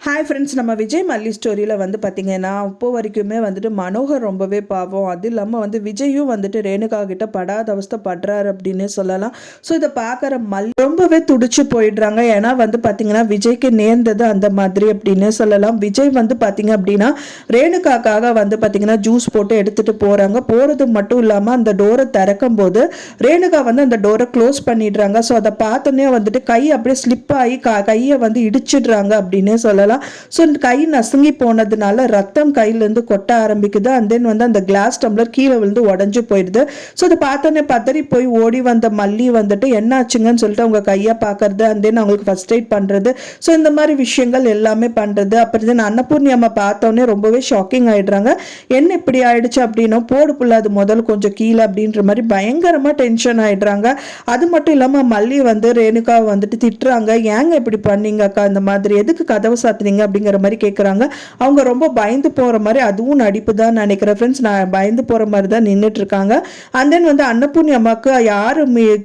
Hi friends, நம்ம விஜய் மல்லி ஸ்டோரியில் வந்து பார்த்திங்கன்னா இப்போ வரைக்குமே வந்துட்டு மனோகர் ரொம்பவே பாவம். அது இல்லாமல் வந்து விஜயும் வந்துட்டு ரேணுகா கிட்ட படாத அவஸ்தை படுறாரு அப்படின்னு சொல்லலாம். ஸோ இதை பார்க்குற மல்லி ரொம்பவே துடிச்சு போயிடுறாங்க. ஏன்னா வந்து பார்த்திங்கன்னா விஜய்க்கு நேர்ந்தது அந்த மாதிரி அப்படின்னு சொல்லலாம். விஜய் வந்து பார்த்திங்க அப்படின்னா ரேணுகாக்காக வந்து பார்த்திங்கன்னா ஜூஸ் போட்டு எடுத்துகிட்டு போகிறாங்க. போகிறது மட்டும் இல்லாமல் அந்த டோரை திறக்கும் போது ரேணுகா வந்து அந்த டோரை க்ளோஸ் பண்ணிடுறாங்க. ஸோ அதை பார்த்தோன்னே வந்துட்டு கை அப்படியே ஸ்லிப் ஆகி கையை வந்து இடிச்சிடுறாங்க அப்படின்னே சொல்லலாம். ஸோ கை நசுங்கி போனதுனால ரத்தம் கையிலேருந்து கொட்ட ஆரம்பிக்குது. அண்ட் தென் வந்து அந்த கிளாஸ் டம்ளர் கீழே விழுந்து உடஞ்சு போயிடுது. ஸோ அதை பார்த்தோன்னே பதறி போய் ஓடி வந்த மல்லி வந்துட்டு என்ன ஆச்சுங்கன்னு சொல்லிட்டு அவங்க கையை பார்க்கறது, அண்ட் தென் அவங்களுக்கு ஃபர்ஸ்ட் எய்ட் பண்ணுறது. ஸோ இந்த மாதிரி விஷயங்கள் எல்லாமே பண்ணுறது. அப்புறம் தென் அன்னபூர்ணி அம்மா பார்த்தோன்னே ரொம்பவே ஷாக்கிங் ஆகிடுறாங்க. என்ன இப்படி ஆயிடுச்சு அப்படின்னா போடு புள்ள அது முதல்ல கொஞ்சம் கீழே அப்படின்ற மாதிரி பயங்கரமாக டென்ஷன் ஆகிடுறாங்க. அது மட்டும் இல்லாமல் மல்லி வந்து ரேணுகா வந்துட்டு திட்டுறாங்க. ஏங்க இப்படி பண்ணீங்க அக்கா, இந்த மாதிரி எதுக்கு கதவு சாத்துனீங்க அப்படிங்கிற மாதிரி கேட்குறாங்க. அவங்க ரொம்ப பயந்து போகிற மாதிரி, அதுவும் நடிப்பு தான் நினைக்கிறேன் ஃப்ரெண்ட்ஸ். நான் பயந்து போகிற மாதிரி தான் நின்றுட்டு இருக்காங்க. அண்ட் தென் வந்து அன்னபூர்ணி அம்மாவுக்கு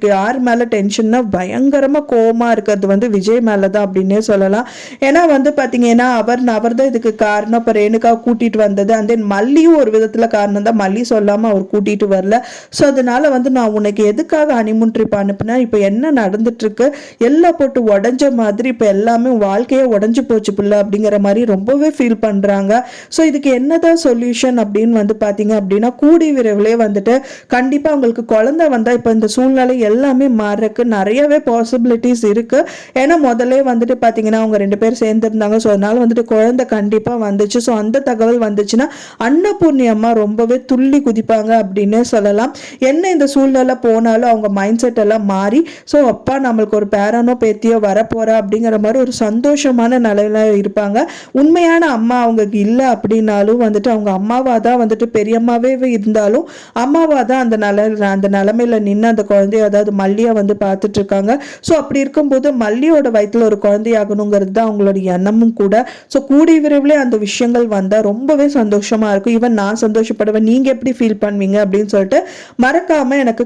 யார் மேலே டென்ஷன்னா பயங்கரமாக கோவமாக இருக்கிறது வந்து விஜய் மேலே தான் அப்படின்னே சொல்லலாம். ஏன்னா வந்து பார்த்தீங்கன்னா அவர் தான் இதுக்கு காரணம். இப்போ ரேணுகா கூட்டிகிட்டு வந்தது. அண்ட் தென் மல்லியும் ஒரு விதத்தில் காரணம் தான். மல்லி சொல்லாமல் அவர் கூட்டிகிட்டு வரல. ஸோ அதனால வந்து நான் உனக்கு எதுக்காக ஹனிமூன் ட்ரிப் அனுப்புனேன், இப்போ என்ன நடந்துட்டு இருக்கு, எல்லாம் போட்டு உடஞ்ச மாதிரி இப்போ எல்லாமே வாழ்க்கையே உடஞ்சு போச்சு பிள்ளை அப்படிங்கிற மாதிரி ரொம்பவே ஃபீல் பண்ணுறாங்க. ஸோ இதுக்கு என்னதான் சொல்யூஷன் அப்படின்னு வந்து பார்த்தீங்க அப்படின்னா கூடி விரைவிலே வந்துட்டு கண்டிப்பாக அவங்களுக்கு குழந்தை வந்தால் இப்போ இந்த சூழ்நிலை எல்லாமே மாறக்கு நிறையவே பாசிபிலிட்டிஸ் இருக்குது. ஏன்னா முதல்ல வந்துட்டு பார்த்தீங்கன்னா அவங்க 2 பேர் சேர்ந்துருந்தாங்க. ஸோ அதனால வந்துட்டு குழந்தை கண்டிப்பாக வந்துச்சு. ஸோ அந்த தகவல் வந்துச்சுன்னா அன்னபூர்ணி அம்மா ரொம்பவே துள்ளி குதிப்பாங்க அப்படின்னு சொல்லலாம். என்ன இந்த சூழ்நிலை போனாலும் அவங்க மைண்ட் செட் எல்லாம் மாறி ஸோ அப்பா நம்மளுக்கு ஒரு பேரனோ பேத்தியோ வரப்போறா அப்படிங்கிற மாதிரி ஒரு சந்தோஷமான நிலையில இருப்பாங்க. உண்மையான அம்மா அவங்களுக்கு இல்லை அப்படின்னாலும் வந்துட்டு அவங்க அம்மாவா தான் வந்துட்டு பெரியம்மாவே இருந்தாலும் அம்மாவா தான் அந்த நிலைமையில நின்று அந்த குழந்தைய அதாவது மல்லியை வந்து பார்த்துட்டு இருக்காங்க. ஸோ அப்படி இருக்கும்போது மல்லியோட வயிற்றுல ஒரு குழந்தையாகணுங்கிறது தான் அவங்களோட எண்ணமும் கூட. ஸோ கூடிய விரைவில் அந்த விஷயங்கள் வந்தால் ரொம்பவே சந்தோஷமா இருக்கும். ஈவன் நான் சந்தோஷப்படுவேன். நீங்க எப்படி ஃபீல் பண்ணுவீங்க அப்படின்னு சொல்லிட்டு மறக்காம எனக்கு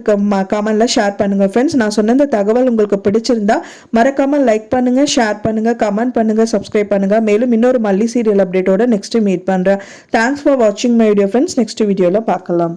கமெண்ட்ல ஷேர் பண்ணுங்க ஃப்ரெண்ட்ஸ். நான் சொன்ன இந்த தகவல் உங்களுக்கு பிடிச்சிருந்தா மறக்காம லைக் பண்ணுங்க, ஷேர் பண்ணுங்க, கமெண்ட் பண்ணுங்க, சப்ஸ்கிரைப் பண்ணுங்க. மேலும் இன்னொரு மல்லி சீரியல் அப்டேட்டோட நெக்ஸ்ட் மீட் பண்றேன். தேங்க்ஸ் ஃபார் வாட்சிங் மை வீடியோ ஃப்ரெண்ட்ஸ். நெக்ஸ்ட் வீடியோல பார்க்கலாம்.